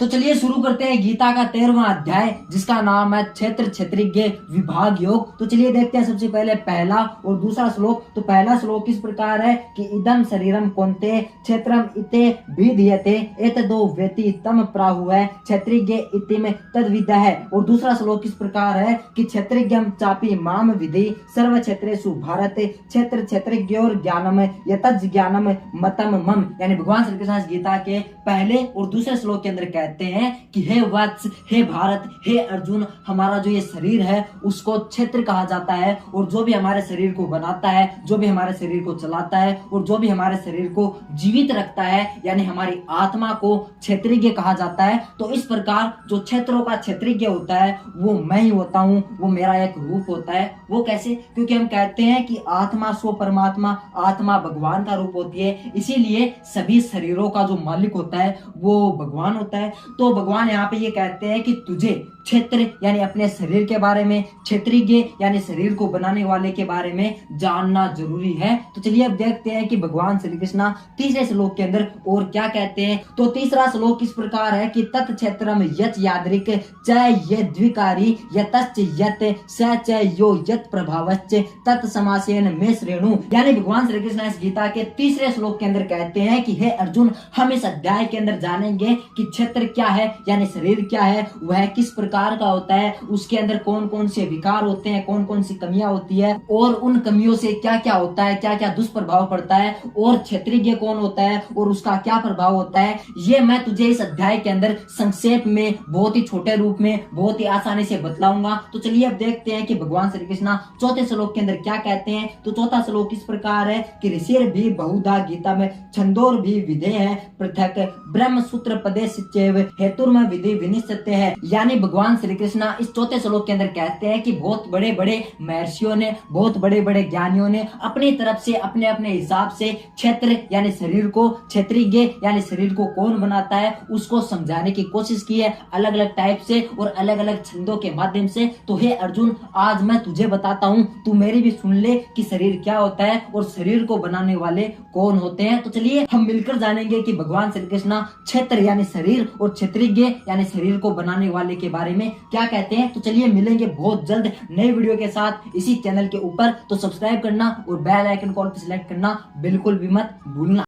तो चलिए शुरू करते हैं गीता का 13वां अध्याय, जिसका नाम है क्षेत्र क्षेत्रिज्ञ विभाग योग। तो चलिए देखते हैं सबसे पहले पहला और दूसरा श्लोक। तो पहला श्लोक इस प्रकार है कि इदम शरीरम कौन्ते क्षेत्रम इते विधीयते एतदो वेति तम प्राहु है क्षेत्रिज्ञ इतिम तद्विद है। और दूसरा श्लोक इस प्रकार है कि क्षेत्रिज्ञम चापि माम विधि सर्व क्षेत्रेषु भारत क्षेत्र क्षेत्रज्ञोर ज्ञानम यतज ज्ञानम मतम मम। यानी भगवान श्री कृष्ण गीता के पहले और दूसरे श्लोक के अंदर कहते हैं कि हे वत्स, हे भारत, हे अर्जुन, हमारा जो ये शरीर है उसको क्षेत्र कहा जाता है, और जो भी हमारे शरीर को बनाता है, जो भी हमारे शरीर को चलाता है और जो भी हमारे शरीर को जीवित रखता है, यानी हमारी आत्मा को क्षेत्रिज्ञ कहा जाता है। तो इस प्रकार जो क्षेत्रों का क्षेत्रिज्ञ होता है वो मैं ही होता हूँ, वो मेरा एक रूप होता है। वो कैसे? क्योंकि हम कहते हैं कि आत्मा स्व परमात्मा, आत्मा भगवान का रूप होती है, इसीलिए सभी शरीरों का जो मालिक होता है वो भगवान होता है। तो भगवान यहाँ पे ये कहते हैं कि तुझे क्षेत्र यानी अपने शरीर के बारे में, क्षेत्रिज्ञ यानी शरीर को बनाने वाले के बारे में जानना जरूरी है। तो चलिए अब देखते हैं कि भगवान श्री कृष्ण तीसरे श्लोक के अंदर और क्या कहते हैं। तो तीसरा श्लोक इस प्रकार है कि तत् क्षेत्रम यत यादृक च यद्विकारी यतश्च यत स च यो यत प्रभावश्च तत् समासेन में श्रेणु। यानी भगवान श्री कृष्ण इस गीता के तीसरे श्लोक के अंदर कहते हैं कि हे अर्जुन, हम इस अध्याय के अंदर जानेंगे कि क्षेत्र क्या है यानी शरीर क्या है, वह किस प्रकार का होता है, उसके अंदर कौन कौन से विकार होते हैं, कौन कौन सी कमियां होती है, और उन कमियों से क्या क्या होता है, क्या क्या दुष्प्रभाव पड़ता है, और क्षेत्रिज्ञ कौन होता है और उसका क्या प्रभाव होता है। ये मैं तुझे इस अध्याय के अंदर संक्षेप में, बहुत ही छोटे रूप में, बहुत ही आसानी से बतलाऊंगा। तो चलिए अब देखते हैं कि भगवान श्री कृष्ण चौथे श्लोक के अंदर क्या कहते हैं। तो चौथा श्लोक इस प्रकार है कि ऋषिर भी बहुधा गीता में छंदोर भी विधेय है पृथक ब्रह्म सूत्र पदे सिचेव हेतुर्म विधि विनिश्चित है। यानी भगवान श्री कृष्ण इस चौथे श्लोक के अंदर कहते हैं कि बहुत बड़े बड़े महर्षियों ने, बहुत बड़े बड़े ज्ञानियों ने अपनी तरफ से, अपने अपने हिसाब से क्षेत्र यानी शरीर को, क्षेत्रिज्ञ यानी शरीर को कौन बनाता है उसको समझाने की कोशिश की है, अलग अलग टाइप से और अलग अलग छंदों के माध्यम से। तो हे अर्जुन, आज मैं तुझे बताता हूँ, तू मेरी भी सुन ले कि शरीर क्या होता है और शरीर को बनाने वाले कौन होते हैं। तो चलिए हम मिलकर जानेंगे कि भगवान श्री कृष्ण क्षेत्र यानी शरीर और क्षेत्रिज्ञ यानी शरीर को बनाने वाले के बारे में क्या कहते हैं। तो चलिए मिलेंगे बहुत जल्द नए वीडियो के साथ इसी चैनल के ऊपर। तो सब्सक्राइब करना और बेल आइकन कॉल पर सिलेक्ट करना बिल्कुल भी मत भूलना।